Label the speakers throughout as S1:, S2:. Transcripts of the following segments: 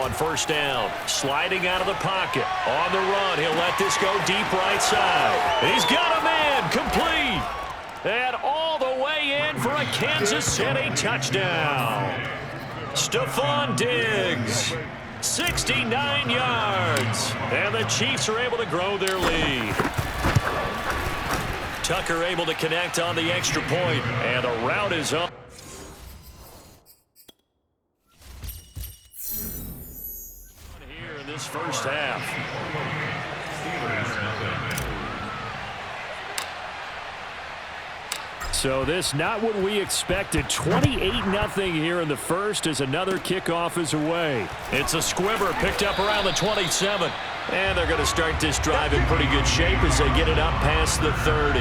S1: on first down. Sliding out of the pocket. On the run, he'll let this go deep right side. He's got a man complete. And all the way in for a Kansas City touchdown. Stephon Diggs, 69 yards. And the Chiefs are able to grow their lead. Tucker able to connect on the extra point, and the route is up. Here in this first half. So this not what we expected. 28-0 here in the first as another kickoff is away. It's a squibber picked up around the 27. And they're going to start this drive in pretty good shape as they get it up past the 30.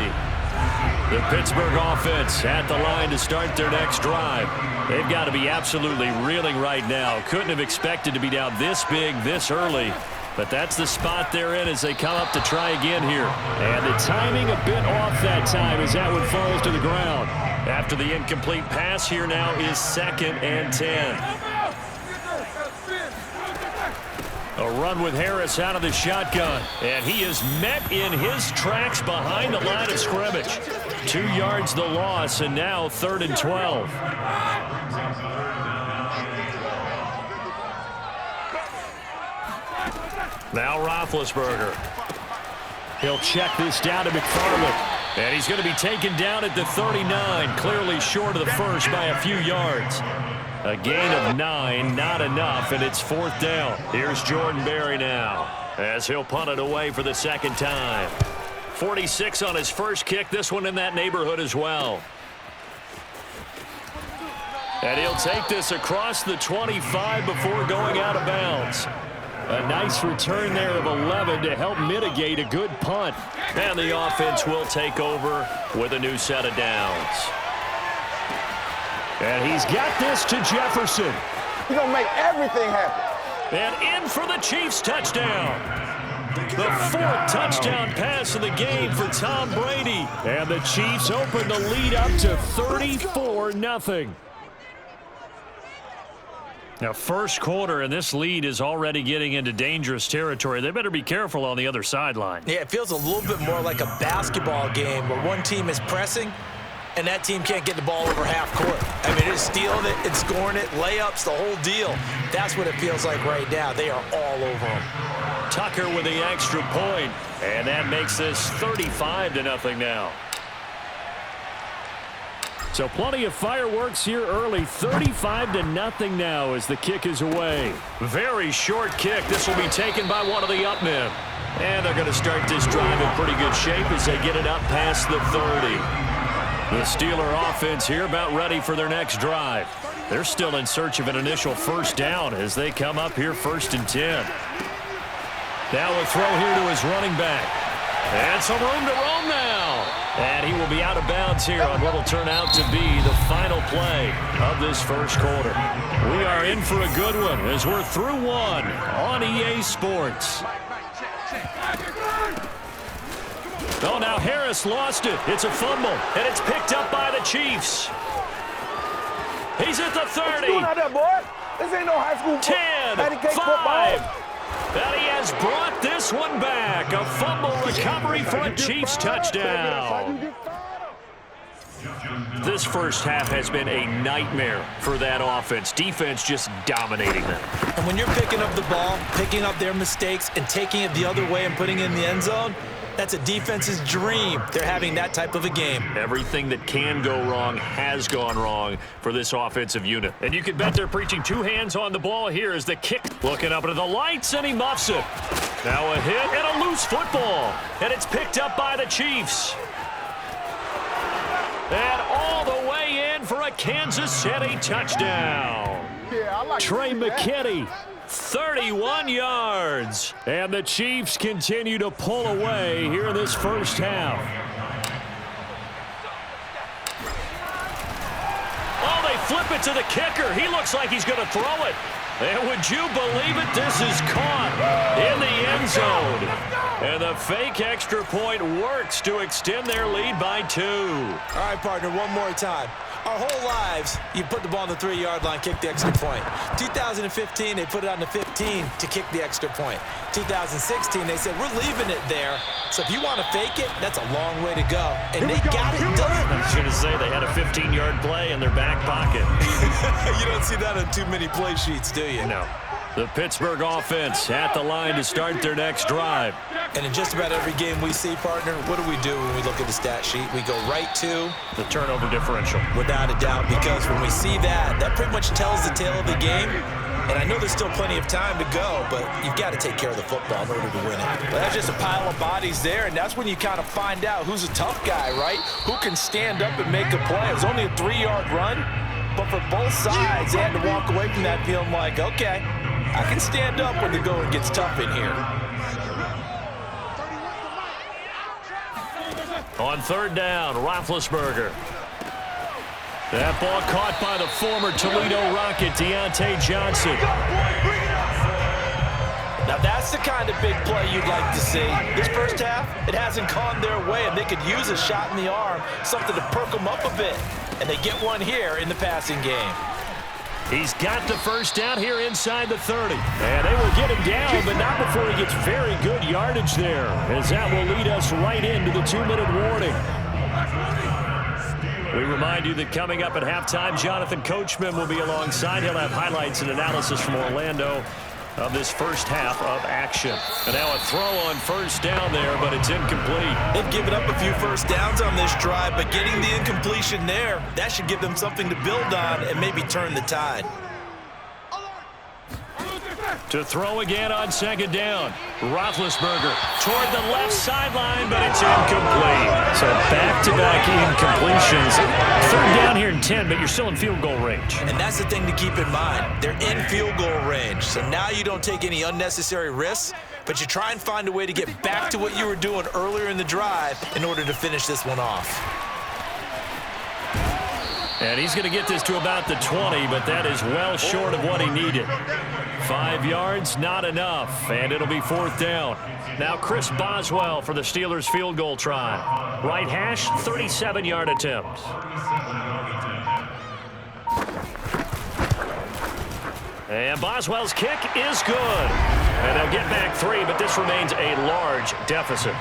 S1: The Pittsburgh offense at the line to start their next drive. They've got to be absolutely reeling right now. Couldn't have expected to be down this big this early. But that's the spot they're in as they come up to try again here. And the timing a bit off that time as that one falls to the ground. After the incomplete pass, here now is 2nd and 10. A run with Harris out of the shotgun. And he is met in his tracks behind the line of scrimmage. 2 yards the loss, and now 3rd and 12. Now Roethlisberger. He'll check this down to McFarland. And he's going to be taken down at the 39, clearly short of the first by a few yards. A gain of 9, not enough, and it's 4th down. Here's Jordan Berry now as he'll punt it away for the second time. 46 on his first kick, this one in that neighborhood as well. And he'll take this across the 25 before going out of bounds. A nice return there of 11 to help mitigate a good punt. And the offense will take over with a new set of downs. And he's got this to Jefferson.
S2: He's going to make everything happen.
S1: And in for the Chiefs touchdown. The 4th touchdown pass of the game for Tom Brady. And the Chiefs open the lead up to 34-0. Now, first quarter, and this lead is already getting into dangerous territory. They better be careful on the other sideline.
S3: Yeah, it feels a little bit more like a basketball game where one team is pressing and that team can't get the ball over half court. I mean, it's stealing it, it's scoring it, layups, the whole deal. That's what it feels like right now. They are all over them.
S1: Tucker with the extra point, and that makes this 35-0 now. So plenty of fireworks here early. 35-0 now as the kick is away. Very short kick. This will be taken by one of the up men. And they're going to start this drive in pretty good shape as they get it up past the 30. The Steeler offense here about ready for their next drive. They're still in search of an initial first down as they come up here 1st and 10. Now a throw here to his running back. And some room to roam now. And he will be out of bounds here on what will turn out to be the final play of this first quarter. We are in for a good one as we're through one on EA Sports. Oh, now Harris lost it. It's a fumble, and it's picked up by the Chiefs. He's at the 30.
S2: What you doing out there, boy? This ain't no high school
S1: 10, 5. And he has brought this one back. A fumble recovery for a Chiefs touchdown. This first half has been a nightmare for that offense. Defense just dominating them.
S3: And when you're picking up the ball, picking up their mistakes, and taking it the other way and putting it in the end zone, that's a defense's dream. They're having that type of a game.
S1: Everything that can go wrong has gone wrong for this offensive unit. And you can bet they're preaching 2 hands on the ball here as the kick. Looking up into the lights, and he muffs it. Now a hit and a loose football. And it's picked up by the Chiefs. And all the way in for a Kansas City touchdown. Trey McKinney. 31 yards. And the Chiefs continue to pull away here in this first half. Oh, they flip it to the kicker. He looks like he's going to throw it. And would you believe it? This is caught in the end zone. And the fake extra point works to extend their lead by 2.
S3: All right, partner, one more time. Our whole lives, you put the ball on the 3-yard line, kick the extra point. 2015, they put it on the 15 to kick the extra point. 2016, they said, we're leaving it there. So if you want to fake it, that's a long way to go. And they got it done.
S1: I was going to say they had a 15-yard play in their back pocket.
S3: You don't see that on too many play sheets, do you?
S1: No. The Pittsburgh offense at the line to start their next drive.
S3: And in just about every game we see, partner, what do we do when we look at the stat sheet? We go right to
S1: the turnover differential.
S3: Without a doubt, because when we see that, that pretty much tells the tale of the game. And I know there's still plenty of time to go, but you've got to take care of the football in order to win it. But that's just a pile of bodies there, and that's when you kind of find out who's a tough guy, right? Who can stand up and make a play. It was only a 3-yard run, but for both sides, they had to walk away from that feeling like, okay, I can stand up when the going gets tough in here.
S1: On third down, Roethlisberger. That ball caught by the former Toledo Rocket, Deontay Johnson.
S3: Now that's the kind of big play you'd like to see. This first half, it hasn't gone their way, and they could use a shot in the arm, something to perk them up a bit. And they get one here in the passing game.
S1: He's got the first down here inside the 30. And they will get him down, but not before he gets very good yardage there, as that will lead us right into the 2-minute warning. We remind you that coming up at halftime, Jonathan Coachman will be alongside. He'll have highlights and analysis from Orlando of this first half of action. And now a throw on first down there, but it's incomplete.
S3: They've given up a few first downs on this drive, but getting the incompletion there, that should give them something to build on and maybe turn the tide.
S1: To throw again on second down. Roethlisberger toward the left sideline, but it's incomplete. So back-to-back incompletions. Third down here in 10, but you're still in field goal range.
S3: And that's the thing to keep in mind. They're in field goal range. So now you don't take any unnecessary risks, but you try and find a way to get back to what you were doing earlier in the drive in order to finish this one off.
S1: And he's going to get this to about the 20, but that is well short of what he needed. 5 yards, not enough, and it'll be fourth down. Now Chris Boswell for the Steelers field goal try. Right hash, 37-yard attempt. And Boswell's kick is good. And they'll get back 3, but this remains a large deficit.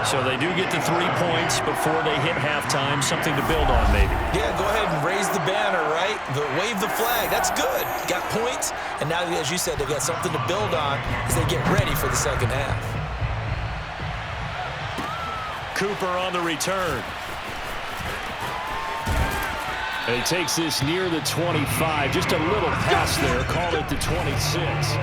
S1: So they do get the 3 points before they hit halftime. Something to build on, maybe.
S3: Yeah, go ahead and raise the banner, right? Wave the flag. That's good. Got points. And now, as you said, they've got something to build on as they get ready for the second half.
S1: Cooper on the return. And he takes this near the 25. Just a little pass there. Call it the 26.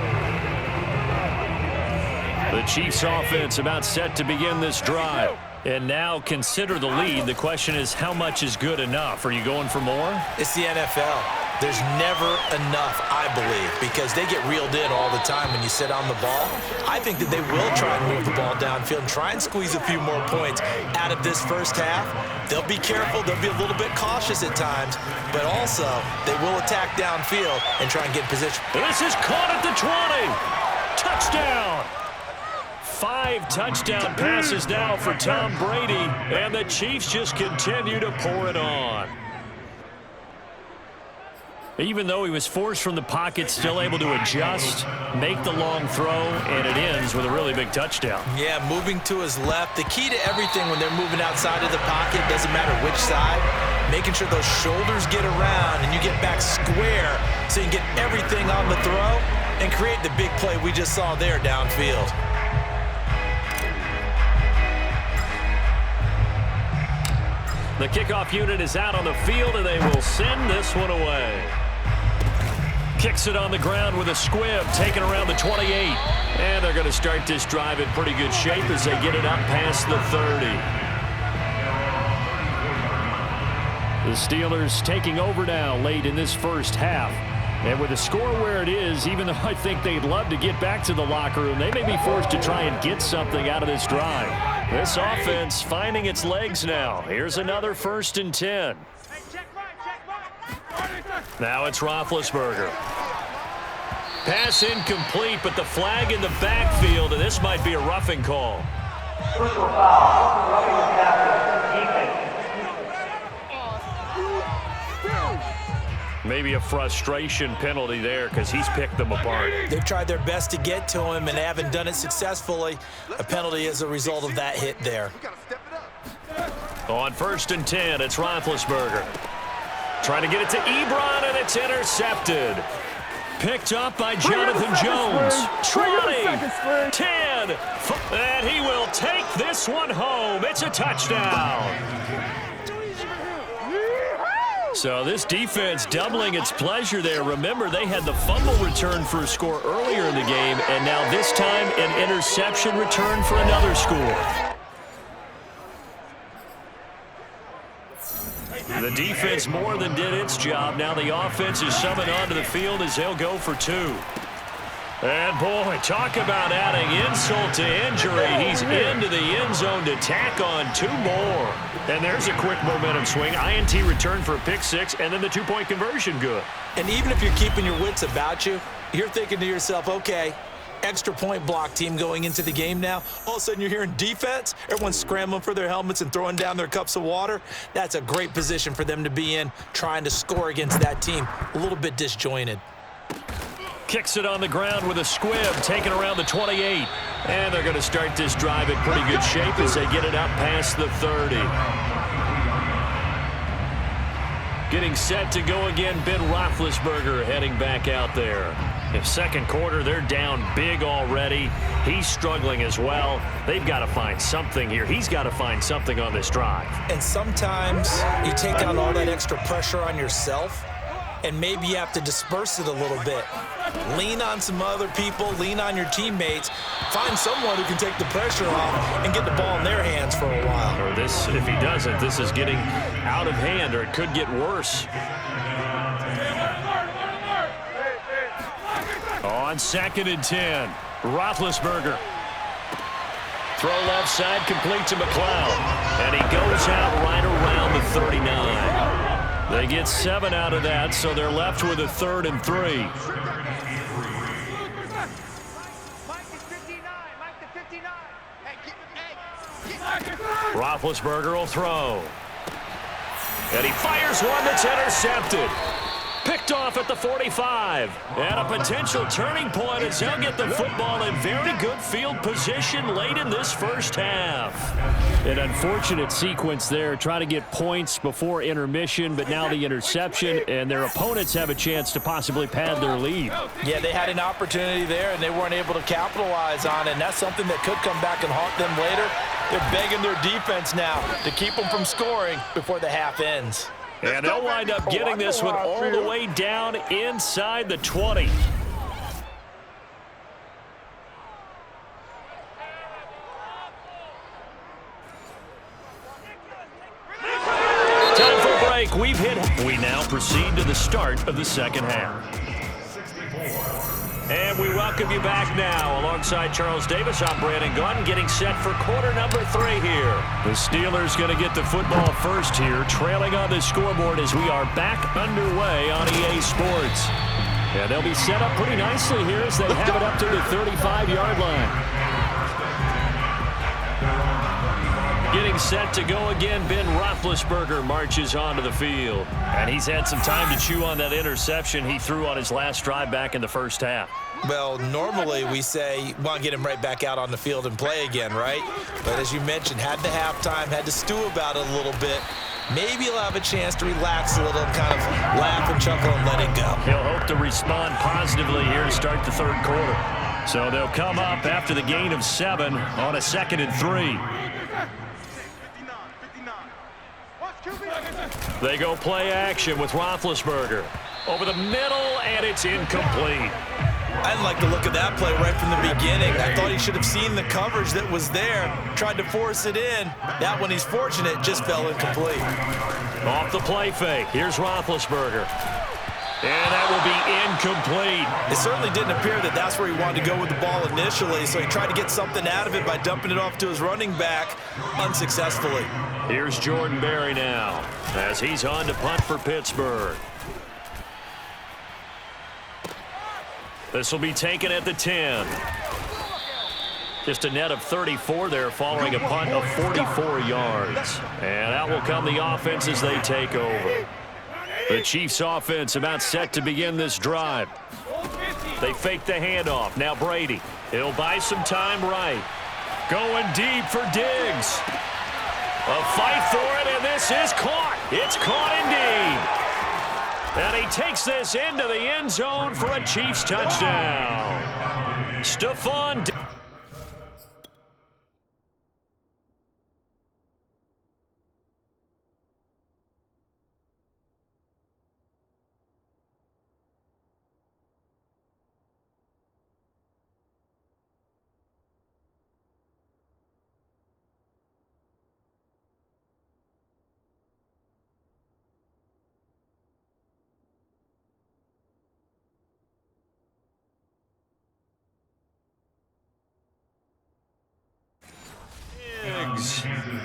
S1: The Chiefs offense about set to begin this drive. And now consider the lead. The question is, how much is good enough? Are you going for more?
S3: It's the NFL. There's never enough, I believe, because they get reeled in all the time when you sit on the ball. I think that they will try and move the ball downfield and try and squeeze a few more points out of this first half. They'll be careful. They'll be a little bit cautious at times, but also they will attack downfield and try and get in position.
S1: This is caught at the 20. Touchdown. 5 touchdown passes now for Tom Brady, and the Chiefs just continue to pour it on. Even though he was forced from the pocket, still able to adjust, make the long throw, and it ends with a really big touchdown.
S3: Yeah, moving to his left. The key to everything when they're moving outside of the pocket, doesn't matter which side, making sure those shoulders get around and you get back square so you can get everything on the throw and create the big play we just saw there downfield.
S1: The kickoff unit is out on the field, and they will send this one away. Kicks it on the ground with a squib, taken around the 28. And they're going to start this drive in pretty good shape as they get it up past the 30. The Steelers taking over now late in this first half. And with the score where it is, even though I think they'd love to get back to the locker room, they may be forced to try and get something out of this drive. This offense finding its legs now. Here's another 1st and 10. Now it's Roethlisberger. Pass incomplete, but the flag in the backfield, and this might be a roughing call.
S4: Personal foul, roughing the tackle, defense.
S1: maybe a frustration penalty there because he's picked them apart.
S3: They've tried their best to get to him and haven't done it successfully. A penalty as a result of that hit there.
S1: On 1st and 10, it's Roethlisberger. Trying to get it to Ebron, and it's intercepted. Picked up by Jonathan Jones. 20, 10, and he will take this one home. It's a touchdown. So this defense doubling its pleasure there. Remember, they had the fumble return for a score earlier in the game, and now this time an interception return for another score. The defense more than did its job. Now the offense is summoned onto the field as they'll go for 2. And, boy, talk about adding insult to injury. He's into the end zone to tack on 2 more. And there's a quick momentum swing. INT return for a pick 6, and then the 2-point conversion good.
S3: And even if you're keeping your wits about you, you're thinking to yourself, okay, extra point block team going into the game now. All of a sudden you're hearing defense. Everyone's scrambling for their helmets and throwing down their cups of water. That's a great position for them to be in, trying to score against that team. A little bit disjointed.
S1: Kicks it on the ground with a squib, taken around the 28. And they're going to start this drive in pretty good shape as they get it out past the 30. Getting set to go again, Ben Roethlisberger heading back out there. In second quarter, they're down big already. He's struggling as well. They've got to find something here. He's got to find something on this drive.
S3: And sometimes you take out all that extra pressure on yourself, and maybe you have to disperse it a little bit. Lean on some other people, lean on your teammates. Find someone who can take the pressure off and get the ball in their hands for a while.
S1: Or this, if he doesn't, this is getting out of hand, or it could get worse. On 2nd and 10, Roethlisberger. Throw left side, complete to McLeod. And he goes out right around the 39. They get 7 out of that, so they're left with a 3rd and 3. Roethlisberger will throw. And he fires one that's intercepted. Picked off at the 45. And a potential turning point as they'll get the football in very good field position late in this first half. An unfortunate sequence there, trying to get points before intermission, but now the interception, and their opponents have a chance to possibly pad their lead.
S3: Yeah, they had an opportunity there, and they weren't able to capitalize on it, and that's something that could come back and haunt them later. They're begging their defense now to keep them from scoring before the half ends.
S1: And they'll wind up getting this one all the way down inside the 20. Time for a break. We've hit. We now proceed to the start of the second half. And we welcome you back now. Alongside Charles Davis, I'm Brandon Gunn, getting set for quarter number 3 here. The Steelers going to get the football first here, trailing on the scoreboard as we are back underway on EA Sports. And they'll be set up pretty nicely here as they have it up to the 35-yard line. Getting set to go again, Ben Roethlisberger marches onto the field. And he's had some time to chew on that interception he threw on his last drive back in the first half.
S3: Well, normally we say, want to get him right back out on the field and play again, right? But as you mentioned, had the halftime, had to stew about it a little bit. Maybe he'll have a chance to relax a little and kind of laugh and chuckle and let it go.
S1: He'll hope to respond positively here to start the third quarter. So they'll come up after the gain of 7 on a 2nd and 3. They go play action with Roethlisberger. Over the middle, and it's incomplete.
S3: I didn't like the look of that play right from the beginning. I thought he should have seen the coverage that was there, tried to force it in. That one, he's fortunate, just fell incomplete.
S1: Off the play fake, here's Roethlisberger. And that will be incomplete.
S3: It certainly didn't appear that that's where he wanted to go with the ball initially, so he tried to get something out of it by dumping it off to his running back unsuccessfully.
S1: Here's Jordan Berry now as he's on to punt for Pittsburgh. This will be taken at the 10. Just a net of 34 there following a punt of 44 yards. And out will come the offense as they take over. The Chiefs offense about set to begin this drive. They fake the handoff. Now Brady. He'll buy some time right. Going deep for Diggs. A fight for it, and this is caught. It's caught indeed. And he takes this into the end zone for a Chiefs touchdown. Stephon Diggs.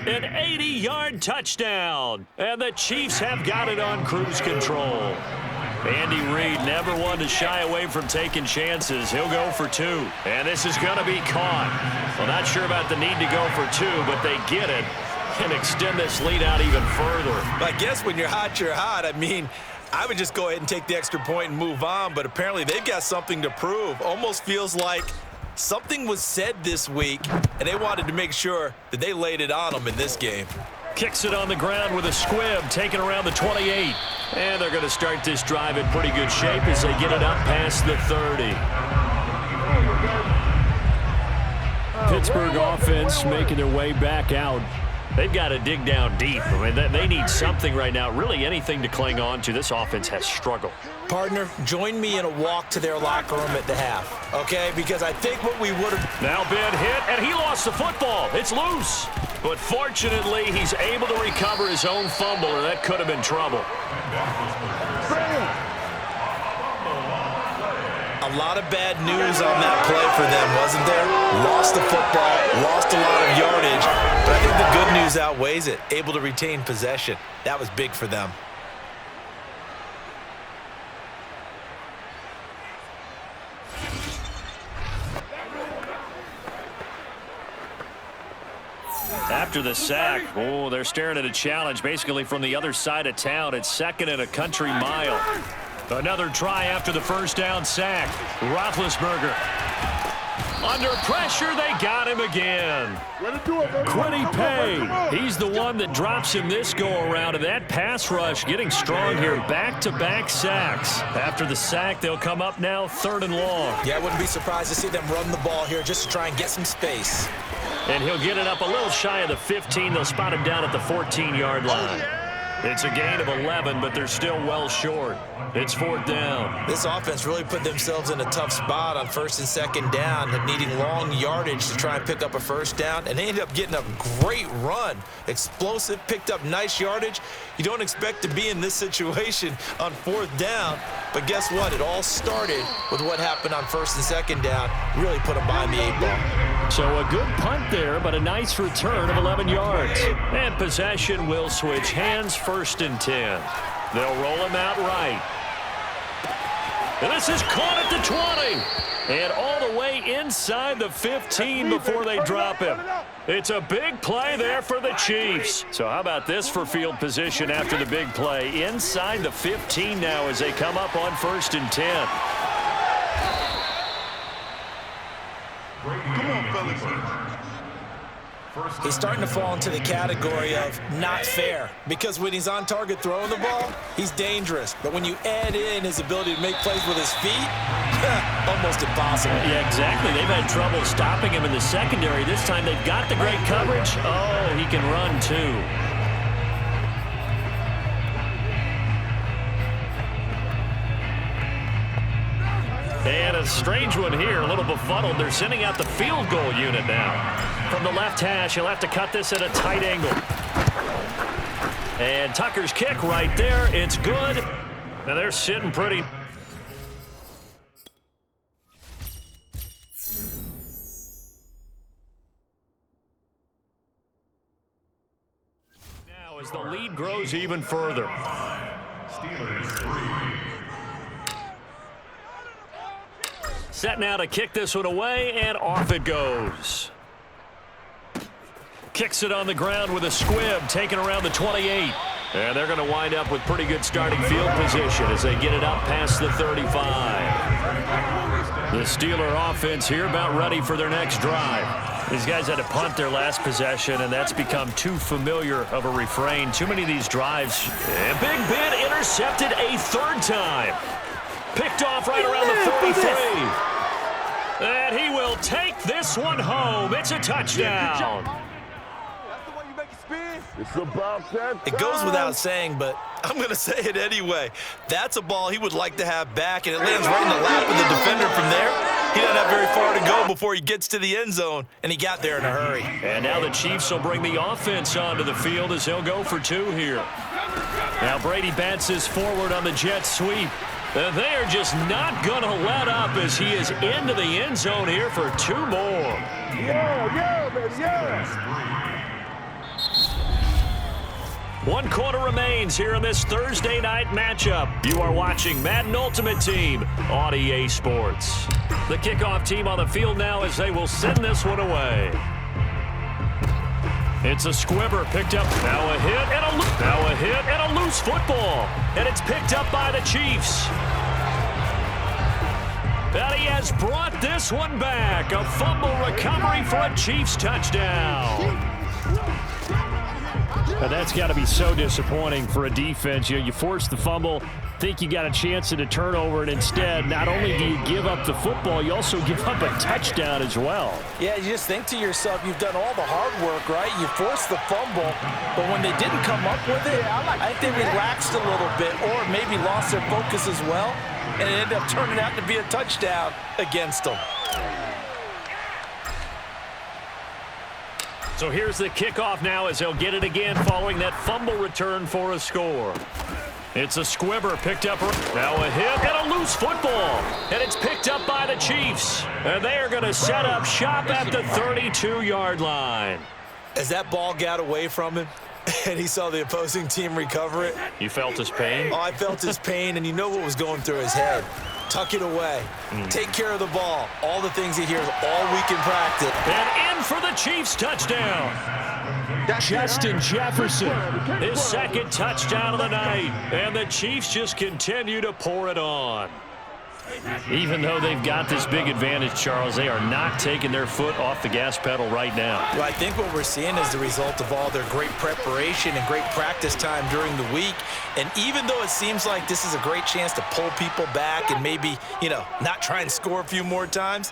S1: An 80-yard touchdown, and the Chiefs have got it on cruise control. Andy Reid never one to shy away from taking chances. He'll go for two, and this is going to be caught. Well, not sure about the need to go for two, but they get it and extend this lead out even further.
S3: I guess when you're hot, you're hot. I mean, I would just go ahead and take the extra point and move on, but apparently they've got something to prove. Almost feels like something was said this week, and they wanted to make sure that they laid it on them in this game.
S1: Kicks it on the ground with a squib, taken around the 28. And they're going to start this drive in pretty good shape as they get it up past the 30. Pittsburgh offense making their way back out. They've got to dig down deep. I mean, they need something right now, really anything to cling on to. This offense has struggled.
S3: Partner, join me in a walk to their locker room at the half, okay? Because I think what we would have...
S1: Now Ben hit, and he lost the football. It's loose. But fortunately, he's able to recover his own fumble, or that could have been trouble.
S3: A lot of bad news on that play for them, wasn't there? Lost the football, lost a lot of yardage, but I think the good news outweighs it. Able to retain possession. That was big for them.
S1: After the sack, oh, they're staring at a challenge basically from the other side of town. It's second and a country mile. Another try after the first down sack. Roethlisberger. Under pressure, they got him again. Kwity Paye. He's the one that drops him this go-around, and that pass rush getting strong here. Back-to-back sacks. After the sack, they'll come up now 3rd and long.
S3: Yeah, I wouldn't be surprised to see them run the ball here just to try and get some space.
S1: And he'll get it up a little shy of the 15. They'll spot him down at the 14-yard line. It's a gain of 11, but they're still well short. It's 4th down.
S3: This offense really put themselves in a tough spot on 1st and 2nd down, needing long yardage to try and pick up a 1st down, and they ended up getting a great run. Explosive, picked up nice yardage. You don't expect to be in this situation on 4th down, but guess what? It all started with what happened on 1st and 2nd down. Really put them behind the 8 ball.
S1: So a good punt there, but a nice return of 11 yards. And possession will switch hands, 1st and 10. They'll roll him out right. And this is caught at the 20. And all the way inside the 15 before they drop him. It's a big play there for the Chiefs. So how about this for field position after the big play? Inside the 15 now as they come up on 1st and 10.
S2: Come on, fellas.
S3: He's starting to fall into the category of not fair, because when he's on target throwing the ball, he's dangerous. But when you add in his ability to make plays with his feet, almost impossible.
S1: Yeah, exactly. They've had trouble stopping him in the secondary. This time they've got the great coverage. Oh, he can run too. And a strange one here, a little befuddled. They're sending out the field goal unit now. From the left hash, he'll have to cut this at a tight angle. And Tucker's kick right there. It's good. And they're sitting pretty. Now as the lead grows even further.
S4: Steelers 3.
S1: Set now to kick this one away, and off it goes. Kicks it on the ground with a squib, taken around the 28. And they're going to wind up with pretty good starting field position as they get it up past the 35. The Steeler offense here about ready for their next drive. These guys had to punt their last possession, and that's become too familiar of a refrain. Too many of these drives. And Big Ben intercepted a third time. Picked off right around the 33. And he will take this one home. It's a touchdown.
S2: It's about that time.
S3: It goes without saying, but I'm going to say it anyway. That's a ball he would like to have back, and it lands right in the lap of the defender from there. He doesn't have very far to go before he gets to the end zone, and he got there in a hurry.
S1: And now the Chiefs will bring the offense onto the field as he'll go for two here. Now Brady bounces forward on the jet sweep. And they are just not going to let up as he is into the end zone here for two more.
S2: Yeah, baby, yeah.
S1: 1 quarter remains here in this Thursday night matchup. You are watching Madden Ultimate Team on EA Sports. The kickoff team on the field now as they will send this one away. It's a squibber picked up. Now a hit and a loose football. And it's picked up by the Chiefs. And he has brought this one back. A fumble recovery for a Chiefs touchdown. And that's got to be so disappointing for a defense. You force the fumble, think you got a chance at a turnover, and instead, not only do you give up the football, you also give up a touchdown as well.
S3: Yeah, you just think to yourself, you've done all the hard work, right? You forced the fumble, but when they didn't come up with it, I think they relaxed a little bit or maybe lost their focus as well, and it ended up turning out to be a touchdown against them.
S1: So here's the kickoff now as they'll get it again following that fumble return for a score. It's a squibber picked up. Now a hit and a loose football. And it's picked up by the Chiefs. And they are going to set up shop at the 32-yard line.
S3: As that ball got away from him and he saw the opposing team recover it.
S1: You felt his pain?
S3: Oh, I felt his pain, and you know what was going through his head. Tuck it away. Take care of the ball. All the things he hears all week in practice.
S1: And in for the Chiefs touchdown. Justin Jefferson, his second touchdown of the night. And the Chiefs just continue to pour it on. Even though they've got this big advantage, Charles, they are not taking their foot off the gas pedal right now.
S3: Well, I think what we're seeing is the result of all their great preparation and great practice time during the week. And even though it seems like this is a great chance to pull people back and maybe, not try and score a few more times,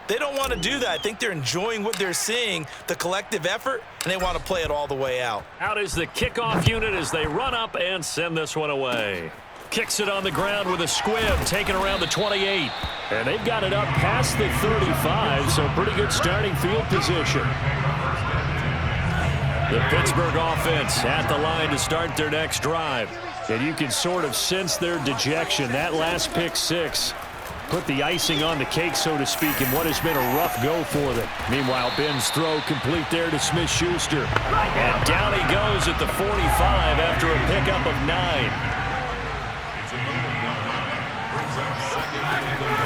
S3: they don't want to do that. I think they're enjoying what they're seeing, the collective effort, and they want to play it all the way out.
S1: Out is the kickoff unit as they run up and send this one away. Kicks it on the ground with a squib, taken around the 28. And they've got it up past the 35, so pretty good starting field position. The Pittsburgh offense at the line to start their next drive. And you can sort of sense their dejection. That last pick six put the icing on the cake, so to speak, in what has been a rough go for them. Meanwhile, Ben's throw complete there to Smith-Schuster. And down he goes at the 45 after a pickup of 9.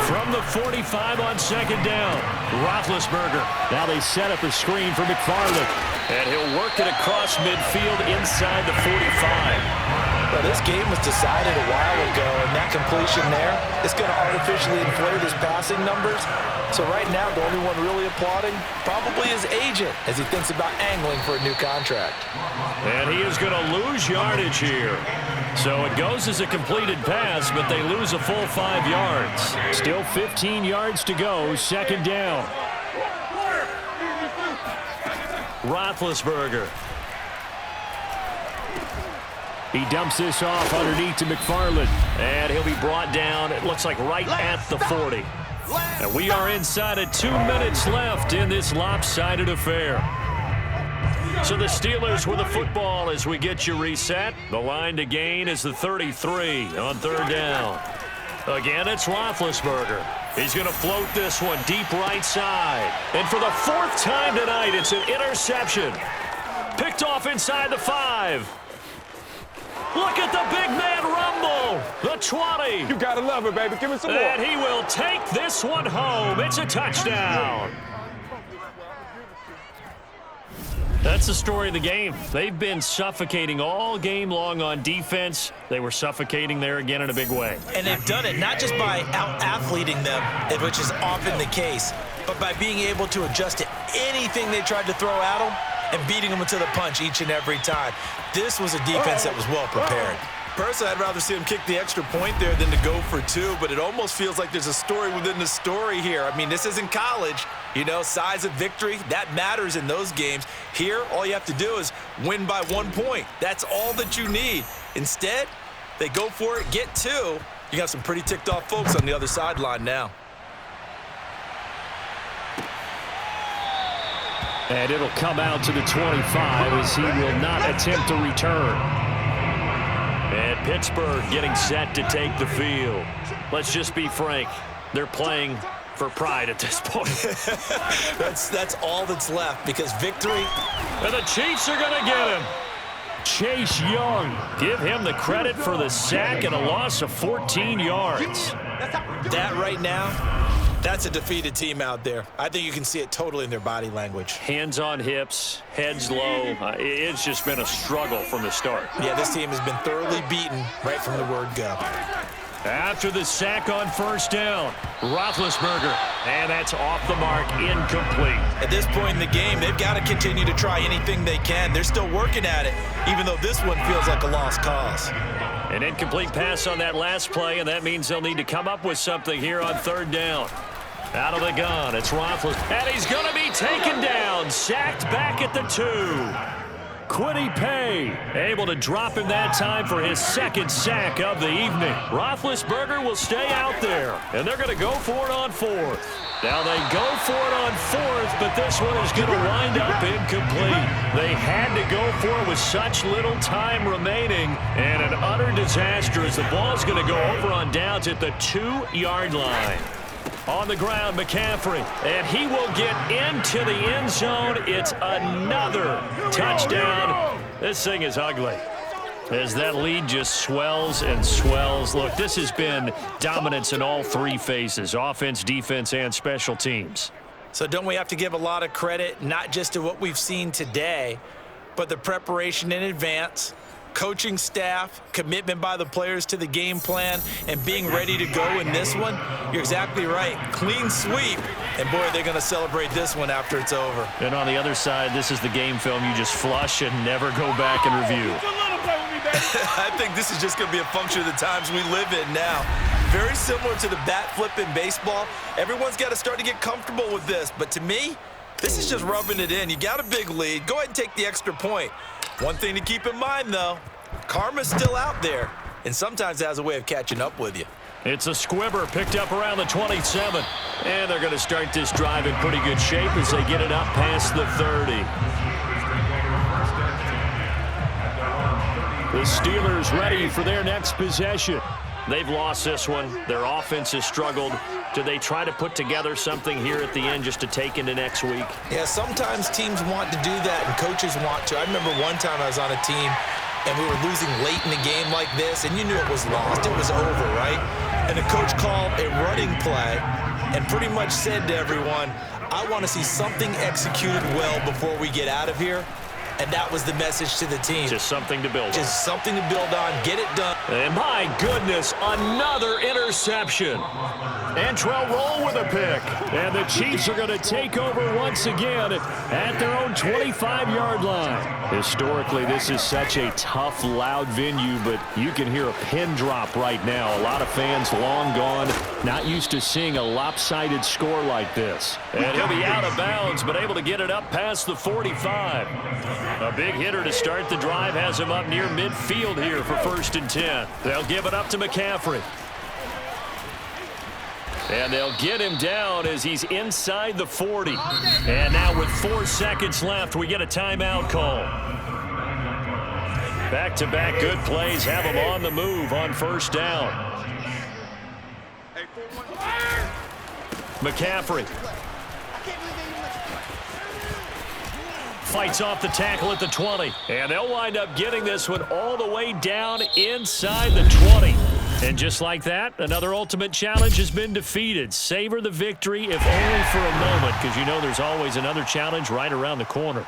S1: From the 45 on second down, Roethlisberger. Now they set up a screen for McFarland. And he'll work it across midfield inside the 45.
S3: Well, this game was decided a while ago, and that completion there is going to artificially inflate his passing numbers. So right now, the only one really applauding probably his agent as he thinks about angling for a new contract.
S1: And he is going to lose yardage here. So it goes as a completed pass, but they lose a full 5 yards. Still 15 yards to go, second down. Roethlisberger. He dumps this off underneath to McFarland. And he'll be brought down, it looks like right at the 40. And we are inside of 2 minutes left in this lopsided affair. So the Steelers with the football as we get you reset. The line to gain is the 33 on third down. Again, it's Roethlisberger. He's going to float this one deep right side. And for the 4th time tonight, it's an interception. Picked off inside the 5. Look at the big man rumble. The 20.
S2: You gotta love it, baby. Give me some more.
S1: And he will take this one home. It's a touchdown. That's the story of the game. They've been suffocating all game long on defense. They were suffocating there again in a big way.
S3: And they've done it not just by out-athleting them, which is often the case, but by being able to adjust to anything they tried to throw at them and beating them to the punch each and every time. This was a defense that was well prepared.
S5: Personally, I'd rather see him kick the extra point there than to go for two, but it almost feels like there's a story within the story here. I mean, this isn't college. You know, size of victory, that matters in those games. Here, all you have to do is win by 1 point. That's all that you need. Instead, they go for it, get two. You got some pretty ticked off folks on the other sideline now.
S1: And it'll come out to the 25 as he will not attempt to return. And Pittsburgh getting set to take the field. Let's just be frank. They're playing for pride at this point.
S3: That's all that's left because victory.
S1: And the Chiefs are going to get him. Chase Young. Give him the credit for the sack and a loss of 14 yards.
S3: That right now, that's a defeated team out there. I think you can see it totally in their body language.
S1: Hands on hips, heads low. It's just been a struggle from the start.
S3: Yeah, this team has been thoroughly beaten right from the word go.
S1: After the sack on first down, Roethlisberger, and that's off the mark, incomplete.
S3: At this point in the game, they've got to continue to try anything they can. They're still working at it, even though this one feels like a lost cause.
S1: An incomplete pass on that last play, and that means they'll need to come up with something here on third down. Out of the gun, it's Roethlisberger, and he's going to be taken down, sacked back at the 2. Kwity Paye able to drop him that time for his second sack of the evening. Roethlisberger will stay out there, and they're going to go for it on fourth. Now they go for it on fourth, but this one is going to wind up incomplete. They had to go for it with such little time remaining, and an utter disaster as the ball's going to go over on downs at the 2-yard line. On the ground, McCaffrey, and he will get into the end zone. It's another touchdown. This thing is ugly as that lead just swells and swells. Look, this has been dominance in all three phases, offense, defense, and special teams.
S3: So don't we have to give a lot of credit, not just to what we've seen today, but the preparation in advance, coaching staff, commitment by the players to the game plan, and being ready to go in this one? You're exactly right. Clean sweep. And, boy, they're going to celebrate this one after it's over.
S1: And on the other side, this is the game film you just flush and never go back and review.
S5: I think this is just going to be a function of the times we live in now. Very similar to the bat flip in baseball. Everyone's got to start to get comfortable with this. But to me, this is just rubbing it in. You got a big lead. Go ahead and take the extra point. One thing to keep in mind, though, karma's still out there, and sometimes it has a way of catching up with you.
S1: It's a squibber picked up around the 27. And they're going to start this drive in pretty good shape as they get it up past the 30. The Steelers ready for their next possession. They've lost this one. Their offense has struggled. Do they try to put together something here at the end just to take into next week?
S3: Yeah, sometimes teams want to do that and coaches want to. I remember one time I was on a team and we were losing late in the game like this, and you knew it was lost. It was over, right? And the coach called a running play and pretty much said to everyone, I want to see something executed well before we get out of here. And that was the message to the team.
S1: Just something to build on.
S3: Just something to build on. Get it done.
S1: And my goodness, another interception. Antrell Roll with a pick. And the Chiefs are going to take over once again at their own 25-yard line. Historically, this is such a tough, loud venue, but you can hear a pin drop right now. A lot of fans long gone, not used to seeing a lopsided score like this. And he'll be out of bounds, but able to get it up past the 45. A big hitter to start the drive has him up near midfield here for 1st and 10. They'll give it up to McCaffrey. And they'll get him down as he's inside the 40. And now with 4 seconds left, we get a timeout call. Back-to-back good plays have him on the move on 1st down. McCaffrey. Fights off the tackle at the 20. And they'll wind up getting this one all the way down inside the 20. And just like that, another ultimate challenge has been defeated. Savor the victory, if only for a moment, because you know there's always another challenge right around the corner.